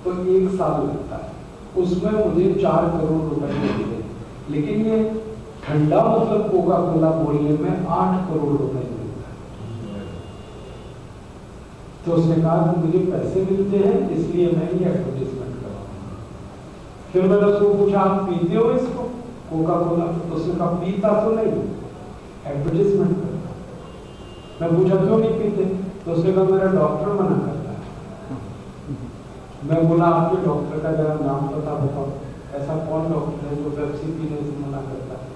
तो 1 साल लगता है, उसमें मुझे 4 करोड़ रुपए मिलते, लेकिन ये ठंडा मतलब कोका कोला बोलने में 8 करोड़ रुपए मिलता है। तो उसने कहा कि मुझे पैसे मिलते हैं इसलिए मैं ये एडवर्टीजमेंट कर रहा हूँ। फिर मैंने उसको पूछा आप पीते हो इसको कोका कोला? तो उसने कहा पीता तो नहीं, एडवर्टीजमेंट करता। मैं पूछा क्यों नहीं पीते? तो उसने कहा मेरा डॉक्टर मना करता है। मैं बोला आपके डॉक्टर का जरा नाम पता बताओ, ऐसा कौन डॉक्टर है जो पेप्सी पीने से मना करता है?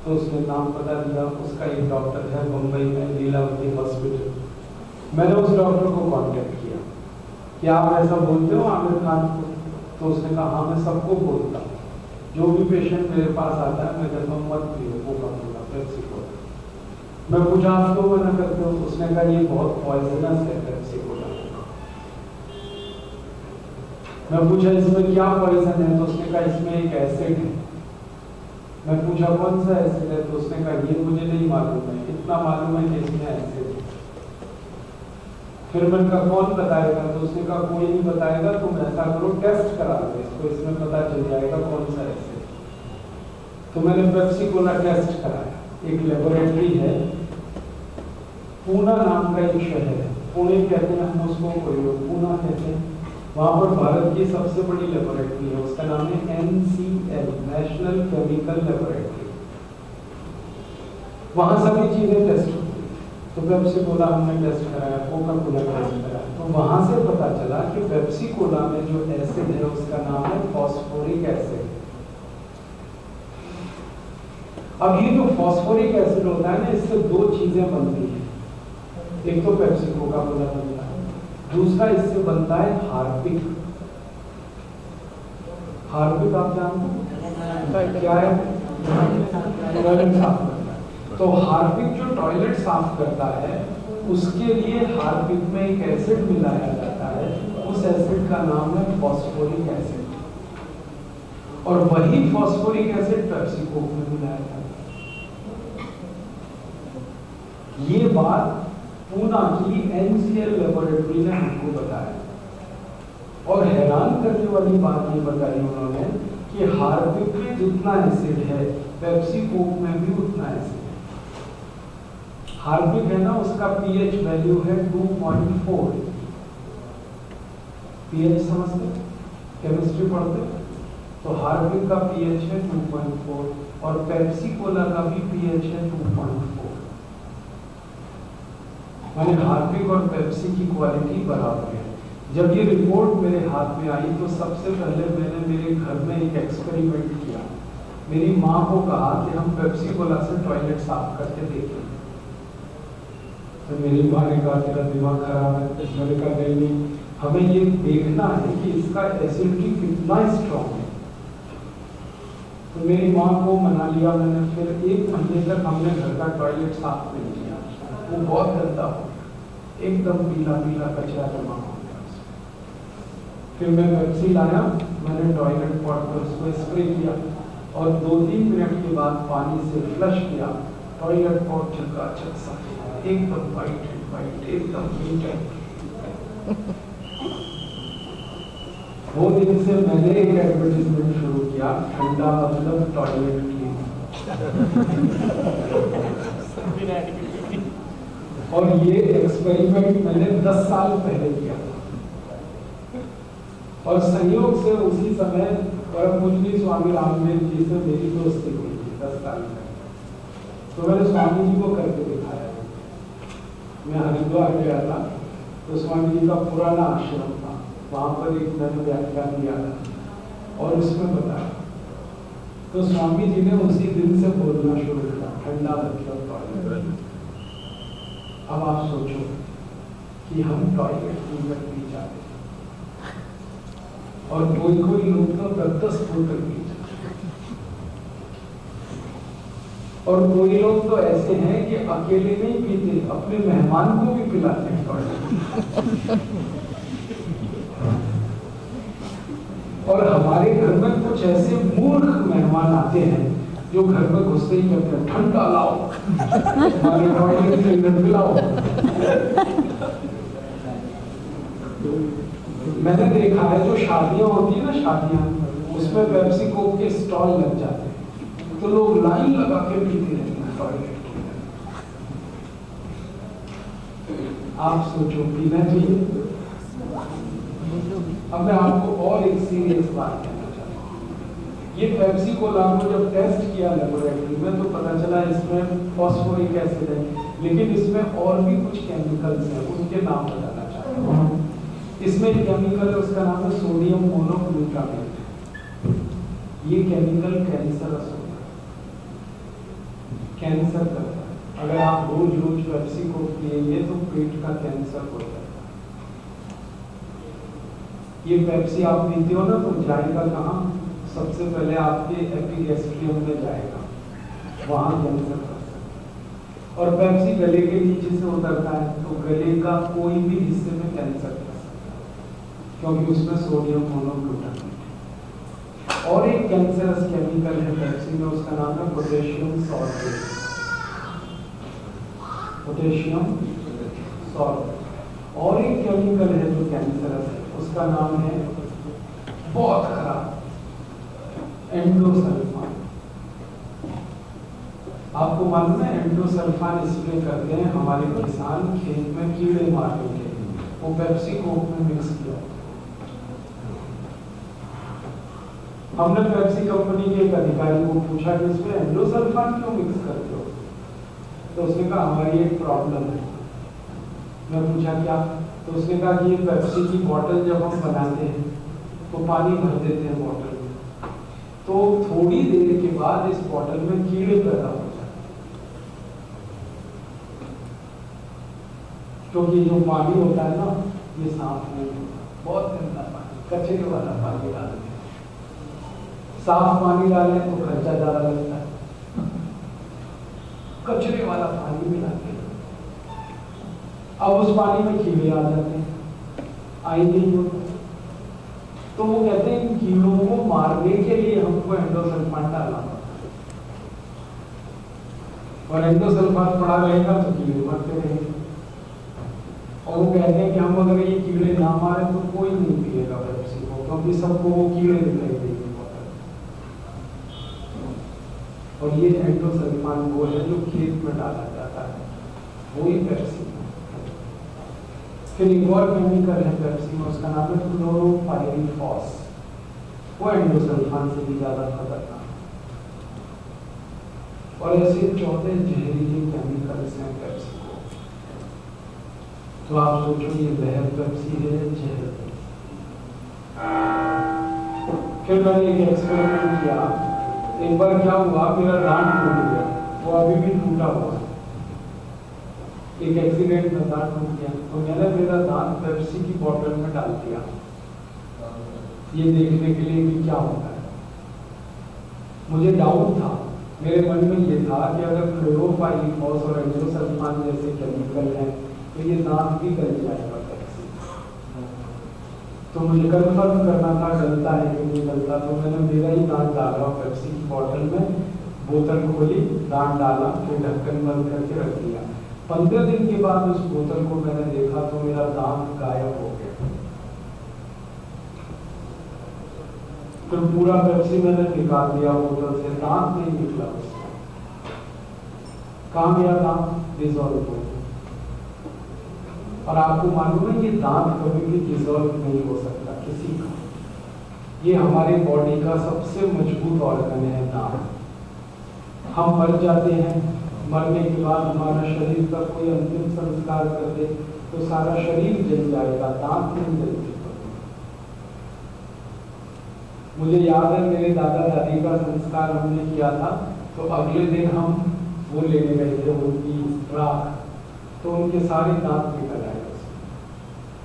तो उसने नाम पता दिया, उसका एक डॉक्टर है मुंबई में, लीलावती हॉस्पिटल। मैंने उस डॉक्टर को कांटेक्ट किया कि आप ऐसा बोलते हो आमिर खान को? तो उसने कहा हाँ मैं सबको बोलता हूँ, जो भी पेशेंट मेरे पास आता है मैं कहता हूँ मत पियो कोका कोला, पेप्सी कोला। मैं पूछा आप क्यों मना करते हो? उसने कहा ये बहुत पॉइजनस है पेप्सी कोला। मैं पूछा इसमें क्या पॉइजन है? तो उसने कहा इसमें एक एसिड है। मैं पूछा कौन सा एसिड है? तो उसने कहा ये मुझे नहीं मालूम है, इतना मालूम है कि इसमें एसिड है। फिर मैंने कहा कौन बताएगा? तो उसने कहा कोई नहीं बताएगा, तुम ऐसा करो टेस्ट करा दो इसको, इसमें पता चल जाएगा कौन सा एसिड। तो मैंने पेप्सी कोला टेस्ट कराया। एक लेबोरेटरी है, पूना नाम का एक शहर है, पुणे कहते हैं हम उसको, कोई लोग पूना कहते हैं। वहां पर भारत की सबसे बड़ी लेबोरेटरी है, उसका नाम है NCL, नेशनल केमिकल लेबोरेटरी। वहां सभी चीजें टेस्ट होती है। तो पेप्सी कोला हमने टेस्ट कराया, कोका कोला टेस्ट कराया। तो वहां से पता चला कि पेप्सी कोला में जो एसिड है उसका नाम है फॉस्फोरिक एसिड। अब ये जो फॉस्फोरिक एसिड होता है ना, इससे 2 चीजें बनती हैं। एक तो पेप्सी कोका कोला बनता है, दूसरा इससे बनता है हार्पिक। हार्पिक आप जानते हैं क्या है? टॉयलेट साफ करता है। तो हार्पिक जो टॉयलेट साफ करता है उसके लिए हार्पिक में एक एसिड मिलाया जाता है, उस एसिड का नाम है फॉस्फोरिक एसिड। और वही फॉस्फोरिक एसिड पेप्सी कोक में मिलाया जाता है। ये बात पूना की NCL लेबोरेटरी ने हमको बताया। और हैरान करने वाली बात ये बताई उन्होंने कि हार्पिक में जितना एसिड है पेप्सी कोक में भी उतना एसिड है। हार्पिक है ना, उसका pH वैल्यू है 2.4। pH समझते, केमिस्ट्री पढ़ते? तो हार्पिक का pH है 2.4 और पेप्सी कोला का भी pH है 2.4। माने हार्पिक और पेप्सी की क्वालिटी बराबर है। जब ये रिपोर्ट मेरे हाथ में आई तो सबसे पहले मैंने मेरे घर में एक एक्सपेरिमेंट किया। मेरी माँ को कहा कि हम पेप्सी कोला से टॉयलेट साफ करके देखें। तो मेरी माँ ने कहा तेरा दिमाग खराब है। मैंने कहा नहीं, हमें ये देखना है कि इसका एसिडिटी कितना स्ट्रॉन्ग है। तो मेरी माँ को मना लिया मैंने। फिर 1 महीने तक हमने घर का टॉयलेट साफ नहीं किया, वो बहुत गंदा हो गया, एकदम पीला पीला कचरा जमा हो गया। फिर मैं पेप्सी लाया, मैंने टॉयलेट पॉट पर उसको स्प्रे किया और 2-3 मिनट के बाद पानी से फ्लश किया। टॉयलेट पॉट चकाचक साफ, एकदम वाइट वाइट, एकदम नीट है। वो दिन से मैंने एक एडवर्टीजमेंट शुरू किया, ठंडा मतलब टॉयलेट क्लीन। और ये एक्सपेरिमेंट मैंने 10 साल पहले किया था। और संयोग से उसी समय परम पूज्य स्वामी रामदेव जी से मेरी दोस्ती हुई थी 10 साल पहले। तो मैंने स्वामी जी को करके दिखाया। मैं हरिद्वार गया था तो स्वामी जी का पुराना आश्रम था, वहां पर एक मैंने व्याख्यान दिया था और उसमें बताया। तो स्वामी जी ने उसी दिन से बोलना शुरू किया, ठंडा मतलब टॉयलेट। अब आप सोचो कि हम टॉयलेट क्लीनर पी जाते और कोई लोग तो 10-10 बोतल पी जाते, और कोई लोग तो ऐसे हैं कि अकेले नहीं पीते, अपने मेहमान को भी पिलाते हैं टॉयलेट। और हमारे घर में कुछ ऐसे मूर्ख मेहमान आते हैं जो घर में घुसते ही कहते हैं ठंडा लाओ। मैंने देखा है जो शादियां होती है ना, शादियां, उसमें पेप्सी कोक के स्टॉल लग जाते हैं, तो लोग लाइन लगा के पीते रहते हैं टॉयलेट के। आप सोचो, पीना चाहिए। अब मैं आपको और एक सीरियस बात कहना चाहता हूँ। ये पेप्सी कोला को जब टेस्ट किया लेबोरेटरी में तो पता चला इसमें फॉस्फोरिक एसिड है, लेकिन इसमें और भी कुछ केमिकल्स हैं, उनके नाम बताना चाहता हूँ। इसमें एक केमिकल है, उसका नाम है सोडियम मोनोग्लूटामेट। ये केमिकल कैंसरस होता है, कैंसर करता है। अगर आप रोज रोज पेप्सी को पिएंगे तो पेट का कैंसर हो जाएगा। ये पेप्सी आप पीते हो ना तो जाएगा कहाँ? सबसे पहले आपके एपिगैस्ट्रियम में जाएगा, वहां कैंसर कर सकता है। और पेप्सी गले के नीचे से उतरता है तो गले का कोई भी हिस्से में कैंसर कर सकता है, क्योंकि उसमें सोडियम मोनोग्लूटामेट। और एक कैंसरस केमिकल है पेप्सी में, उसका नाम है पोटेशियम सॉल्फेट। पोटेशियम सॉल्फेट। और एक केमिकल है जो कैंसरस है, उसका नाम है, बहुत खराब, एंडोसल्फान। आपको मालूम है एंडोसल्फान स्प्रे करते हैं हमारे किसान खेत में कीड़े मारने के लिए, वो पेप्सी कोक में मिक्स किया। हमने पेप्सी कंपनी के एक अधिकारी को पूछा कि इसमें एंडोसल्फान क्यों मिक्स करते हो, तो उसने कहा हमारी एक प्रॉब्लम है। मैं पूछा क्या, तो उसने कहा कि ये पेप्सी की बोतल जब हम बनाते हैं तो पानी भर देते हैं बोतल में, तो थोड़ी देर के बाद इस बोतल में कीड़े पैदा हो जाते हैं, क्योंकि जो पानी होता है ना ये साफ नहीं होता, बहुत गंदा पानी, कचरे वाला पानी डालते हैं। साफ पानी डालें तो खर्चा ज्यादा लगता है, कचरे वाला पानी मिलाते हैं, अब उस पानी में कीड़े आ जाते हैं, आई नहीं होता। तो वो कहते हैं कीड़ों को मारने के लिए हमको एंडोसल्फान डालना पड़ता है, और एंडोसल्फान पड़ा रहेगा तो कीड़े मरते रहेंगे। और वो कहते हैं कि हम अगर ये कीड़े ना मारे तो कोई नहीं पिएगा पेप्सी को, क्योंकि सबको वो कीड़े दिखाई देंगे। और ये एंडोसल्फान वो है जो खेत में डाला जाता है, वही पेप्सी। फिर एक और केमिकल है पेप्सी में, उसका नाम है क्लोरोपाइरीफॉस। वो एंडोसल्फान से भी ज्यादा खतरनाक। और ऐसे 14 जहरीले केमिकल्स हैं पेप्सी को। तो आप सोचो ये जहर पेप्सी है, जहर पेप्सी। फिर मैंने एक एक्सपेरिमेंट किया। एक बार क्या हुआ, मेरा दांत टूट गया, वो अभी भी टूटा हुआ है। एक एक्सीडेंट में दांत टूट गया, तो मैंने मेरा दांत पेप्सी की बोतल में डाल दिया, ये देखने के लिए कि क्या होता है। मुझे डाउट था, मेरे मन में ये था कि अगर क्लोरोपाइरीफॉस और एंडोसल्फान जैसे केमिकल हैं तो ये दांत भी गल जाएगा पेप्सी। तो मुझे कंफर्म करना था गलता है कि नहीं गलता, तो मैंने मेरा ही दांत डाला पेप्सी की बोतल में, बोतल खोली, दांत डाला, फिर ढक्कन बंद करके रख दिया। 15 दिन के बाद उस बोतल को मैंने देखा तो मेरा दांत गायब हो गया। फिर पूरा पेप्सी मैंने निकाल दिया बोतल से, दांत नहीं निकला उसमें। कहाँ गया दांत? डिसॉल्व हो गया। और आपको मालूम है ये दांत कभी भी डिसॉल्व नहीं हो सकता किसी का। ये हमारे बॉडी का सबसे मजबूत ऑर्गन है दांत। हम मर जाते हैं, मरने के बाद हमारा शरीर का कोई अंतिम संस्कार कर दे तो सारा शरीर जल जाएगा, दांत नहीं जलते। मुझे याद है मेरे दादा दादी का संस्कार हमने किया था, तो अगले दिन हम वो लेने गए थे उनकी राख, तो उनके सारे दांत निकल आए,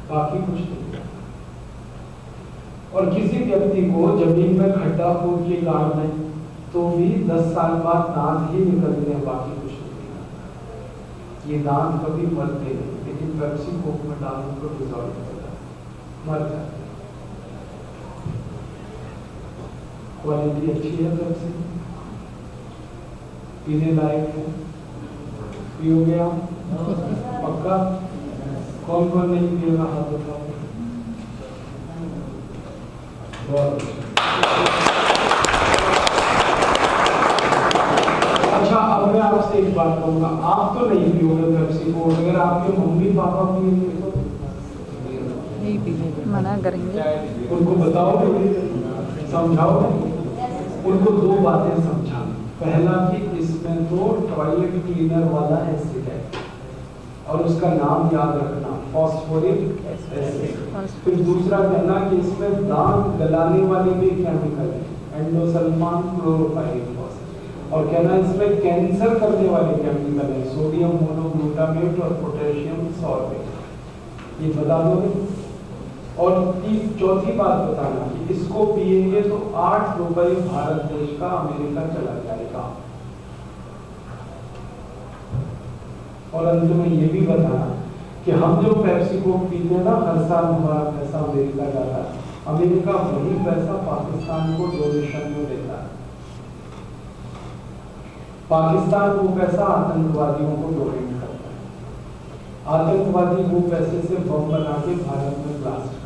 बाकी कुछ नहीं। और किसी व्यक्ति को जमीन में खड्डा खोद के गाड़ दें तो भी 10 साल बाद दांत ही निकलते हैं, बाकी कुछ नहीं निकलता। ये दांत कभी मरते नहीं, लेकिन पेप्सी कोक में डालने को डिसॉल्व हो जाता है, मर जाते हैं। क्वालिटी अच्छी है पेप्सी, पीने लायक है। पियोगे आप? पक्का? कौन कौन नहीं पिएगा हाथ उठाओ। अच्छा, अब मैं आपसे एक बात कहूंगा, आप तो नहीं पियोगे पेप्सी को, अगर आपके मम्मी पापा पिएंगे तो मना करेंगे। उनको बताओगे, समझाओगे? उनको दो बातें समझाना। पहला कि इसमें तो टॉयलेट क्लीनर वाला एसिड है और उसका नाम याद रखना, फॉस्फोरिक एसिड। फिर दूसरा कहना कि इसमें दांत गलाने वाली भी केमिकल है, एंडोसल्फान क्लोरोपाइरिफॉस। और कहना इसमें कैंसर करने वाले केमिकल है, सोडियम मोनोग्लूटामेट और पोटेशियम सॉल्फेट। ये बता दोगे? और चौथी बात बताना कि इसको पिएंगे तो 8 रुपए भारत देश का अमेरिका चला जाएगा। और अंत में ये भी बताना कि हम जो पेप्सी को पीते हैं ना, हर साल हमारा पैसा अमेरिका जाता है, अमेरिका वही पैसा पाकिस्तान को डोनेशन में देता है। पाकिस्तान वो पैसा आतंकवादियों को डोनेट करता है। आतंकवादी वो पैसे से बम बना के भारत में ब्लास्ट करते हैं।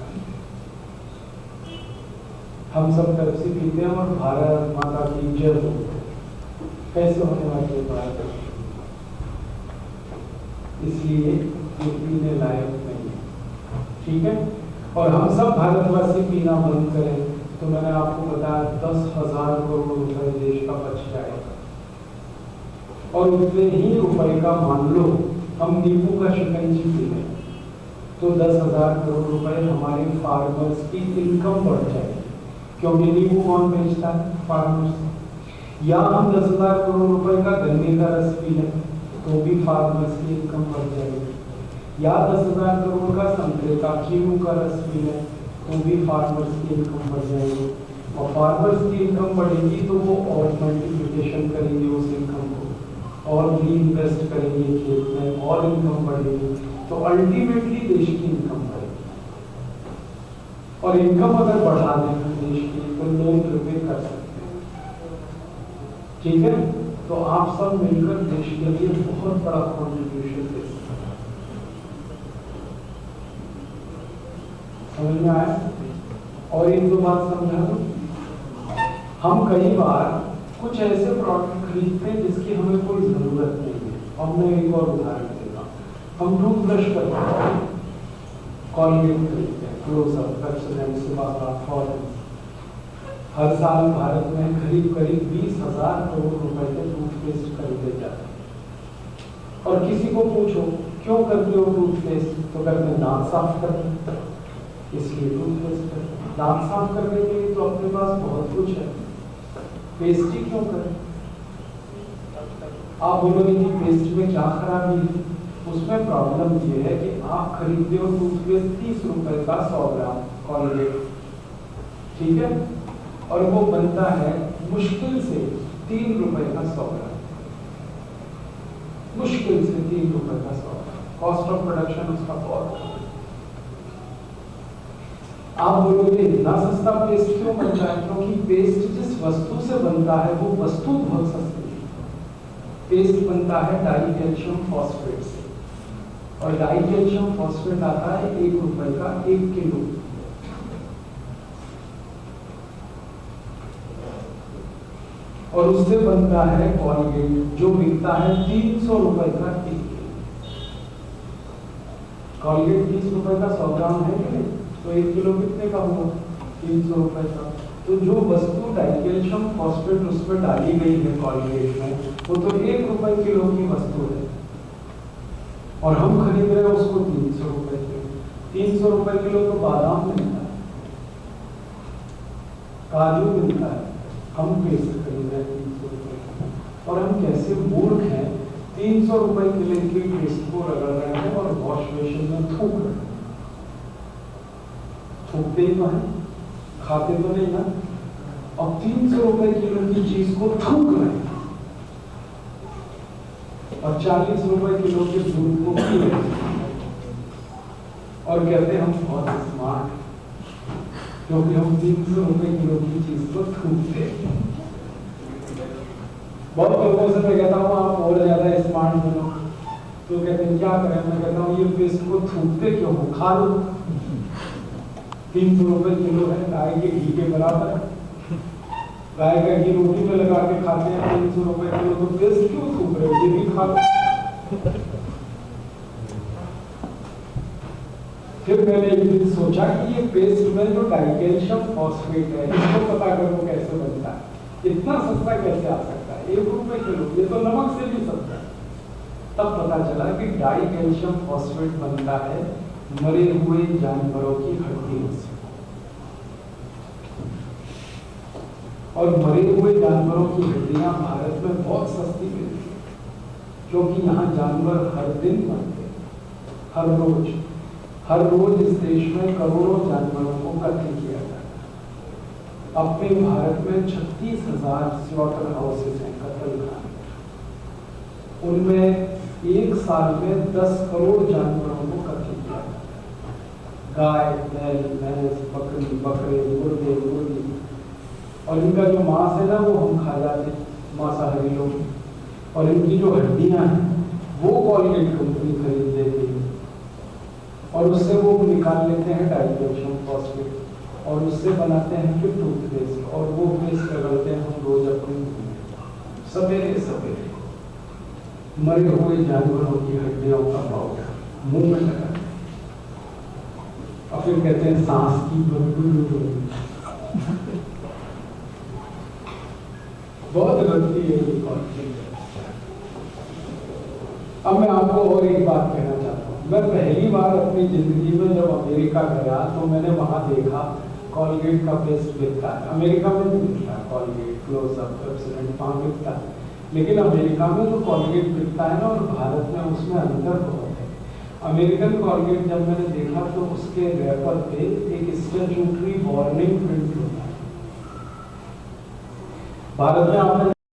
हम सब पेप्सी पीते हैं और भारत माता की जय बोलते हैं। कैसे होने वाली है भारत? इसलिए ये पीने लायक नहीं है, ठीक है? और हम सब भारतवासी पीना बंद करें तो मैंने आपको बताया 10,000 करोड़ रुपए देश का बच जाएगा। और उतने ही रुपए का मान लो हम नींबू का शिकंजी पी लें तो 10,000 करोड़ रुपए हमारे फार्मर्स की इनकम बढ़ जाएगी, क्योंकि नींबू कौन बेचता है? फार्मर्स। या हम 10,000 करोड़ रुपए का गन्ने का रस पी लें तो भी फार्मर्स की इनकम बढ़ जाएगी। या 10,000 करोड़ का संतरे का कीनू का रस पी लें तो भी फार्मर्स की इनकम बढ़ जाएगी। और फार्मर्स की इनकम बढ़ेगी तो वो और मल्टीप्लिकेशन करेंगे उस इनकम को और री इन्वेस्ट करेंगे खेत में और इनकम बढ़ेगी, तो अल्टीमेटली देश की इनकम बढ़ेगी। और इनकम अगर बढ़ा दें देश की तो लोग प्रिपेयर कर सकते हैं, ठीक है? तो आप सब मिलकर देश के लिए बहुत बड़ा कॉन्ट्रीब्यूशन दे सकते हैं। समझ में आया? और एक दो बात समझा दो। हम कई बार कुछ ऐसे प्रोडक्ट खरीदते हैं जिसकी हमें कोई जरूरत नहीं है। अब मैं एक और उदाहरण देता हूँ। हम टूथब्रश करते हैं, कॉलगेट खरीदते हैं, क्लोजअप, पेप्सोडेंट, सिबाका, फॉरेंस। हर साल भारत में करीब 20,000 करोड़ रुपए के टूथपेस्ट खरीदे जाते हैं। और किसी को पूछो क्यों करते हो टूथपेस्ट, तो कहते हैं दांत साफ करते, इसलिए टूथपेस्ट करते। दांत साफ करने के लिए तो अपने पास बहुत कुछ है, पेस्ट ही क्यों करें? आप बोलोगे कि पेस्ट में क्या खराबी है? उसमें प्रॉब्लम ये है कि आप खरीदते हो टूथपेस्ट 30 रुपए का 100 ग्राम कॉलगेट, ठीक है? और वो बनता है मुश्किल से 3 रुपए का 100 ग्राम, मुश्किल से 3 रुपए का 100 ग्राम। कॉस्ट ऑफ प्रोडक्शन उसका बहुत कम है। आप बोलोगे इतना सस्ता पेस्ट क्यों बनता है? क्योंकि पेस्ट जिस वस्तु से बनता है वो वस्तु बहुत सस्ती है। पेस्ट बनता है डाई कैल्शियम फॉस्फेट से, और डाई कैल्शियम फॉस्फेट आता है 1 रुपए का 1 किलो। और उससे बनता है कॉलगेट जो बिकता है 300 रुपए का 1 किलो। कॉलगेट 30 रुपए का 100 ग्राम है कि नहीं? तो 1 किलो कितने का हुआ? 300 रुपए का। तो जो वस्तु डाइकैल्शियम फॉस्फेट उसमें डाली गई है कॉलगेट में, वो तो 1 रुपए किलो की वस्तु है, और हम खरीद रहे हैं उसको 300 रुपए किलो। 300 रुपए किलो तो बादाम मिलता है, काजू मिलता है, हम पेस्ट खरीद रहे हैं 300 रुपए। और हम कैसे मूर्ख हैं, 300 रुपए किलो की पेस्ट को रगड़ रहे हैं और वॉश बेसिन में थूक रहे हैं। थूकते ही तो है, खाते तो नहीं ना। अब 300 रुपए किलो की चीज को थूक रहे हैं और 40 रुपए किलो के दूध को पी रहे हैं, और कहते हैं हम बहुत स्मार्ट, क्योंकि हम 300 रुपए किलो की चीज को थूकते हैं। बहुत लोगों से मैं कहता हूँ आप और ज्यादा स्मार्ट बनो, तो कहते हैं क्या करें, मैं कहता हूँ ये पेस्ट को थूकते क्यों हो, खा लो। 300 रुपए किलो है, गाय के घी के बराबर है। गाय का घी रोटी में लगा के खाते हैं 300 रुपए किलो, तो पेस्ट क्यों थूक रहे हो, ये भी खा लो। फिर मैंने एक दिन सोचा कि ये पेस्ट में जो डाइकैल्शियम फॉस्फेट है, इसको पता करो कैसे बनता है, इतना सस्ता कैसे आ सकता है, 1 रुपए किलो, ये तो नमक से भी सस्ता है। तब पता चला कि डाइकैल्शियम फॉस्फेट बनता है मरे हुए जानवरों की हड्डियों से। और मरे हुए जानवरों की हड्डियां भारत में बहुत सस्ती मिलती है, क्योंकि यहाँ जानवर हर दिन मरते हैं, हर रोज इस देश में करोड़ों जानवरों को कत्ल किया जाता है। अपने भारत में 36,000 स्लॉटर हाउसेस हैं, कत्लखाने। उनमें एक साल में 10 करोड़ जानवरों को कत्ल किया जाता है। गाय, बैल, भैंस, बकरी, बकरे, मुर्गे, मुर्गी, और इनका जो मांस है ना वो हम खा जाते हैं, मांसाहारी लोग। और इनकी जो हड्डियां हैं वो कॉलगेट कंपनी खरीद लेती है, और उससे वो निकाल लेते हैं डाइकैल्शियम फॉस्फेट, और उससे बनाते हैं फिर टूथपेस्ट, और वो पेस्ट रगड़ते हैं हम रोज अपने मुंह में, सवेरे सवेरे मरे हुए जानवरों की हड्डियों का पाउडर मुंह में लगाते हैं, और फिर कहते हैं सांस की बदबू। बहुत गलती है ये कॉन्सेप्ट। अब मैं आपको और एक बात कहना चाहता हूँ। मैं पहली बार अपनी जिंदगी में जब अमेरिका गया तो मैंने वहां देखा कॉलगेट का पेस्ट बिकता है। अमेरिका में नहीं बिकता कॉलगेट, क्लोजअप, पेप्सोडेंट वहां बिकता है, लेकिन अमेरिका में जो कॉलगेट बिकता है ना और भारत में, उसमें अंतर बहुत है। अमेरिकन कॉलगेट जब मैंने देखा तो उसके रैपर पे एक स्टैट्यूटरी वार्निंग प्रिंट होता है। भारत में आपने